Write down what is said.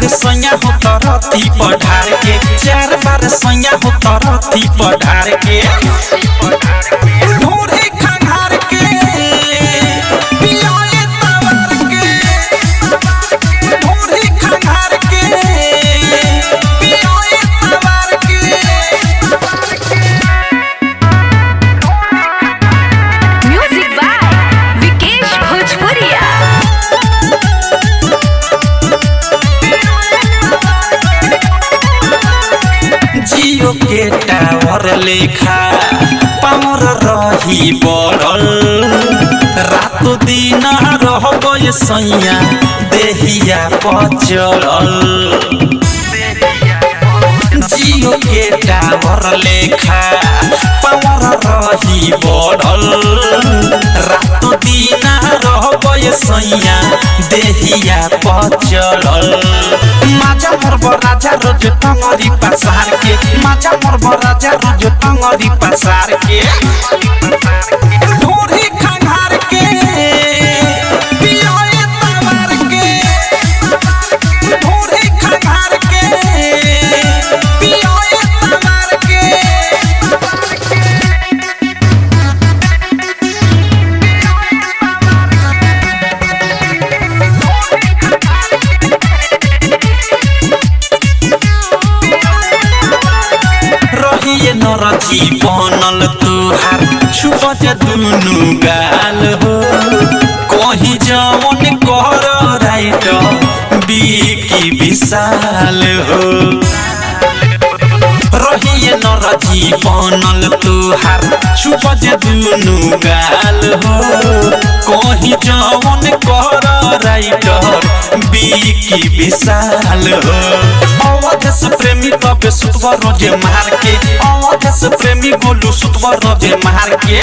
बार सैया हो तरती पढ़ार के 4 बार सैया हो तरती पढ़ार के ढोरी खंघार के पियाए तवर के ढोरी खंघार के पियाए तवर के। म्यूजिक बाय विकेश भोजपुरिया। जियो के टावर लेखा पावर रही बढ़ल रात दिन रहबो सैया देहिया पचड़ल। जियो के टावर लेखा पावर रही बढ़ल रात दिन रहबो सैया देहिया पचड़ल। माजा मोर राजा रोज तंगरी पसार के माजा मोर राजा रोज तंगरी पसार के ढोरी खंघार के पियाए तवर के ढोरी खंघार के पियाए तवर के। रहिए नरथी बनल तुहार छुपत दुनु गाल हो कहीं जवन कर राइट बिकी विशाल हो। रहिए नरथी बनल तुहार छुपत दुनु गाल हो कहीं जवन कर राइट बिकी विशाल हो। अवधेश प्रेमी तबे सुतवा रोजे मार के अवधेश प्रेमी बोलू सुतवा रोजे मार के।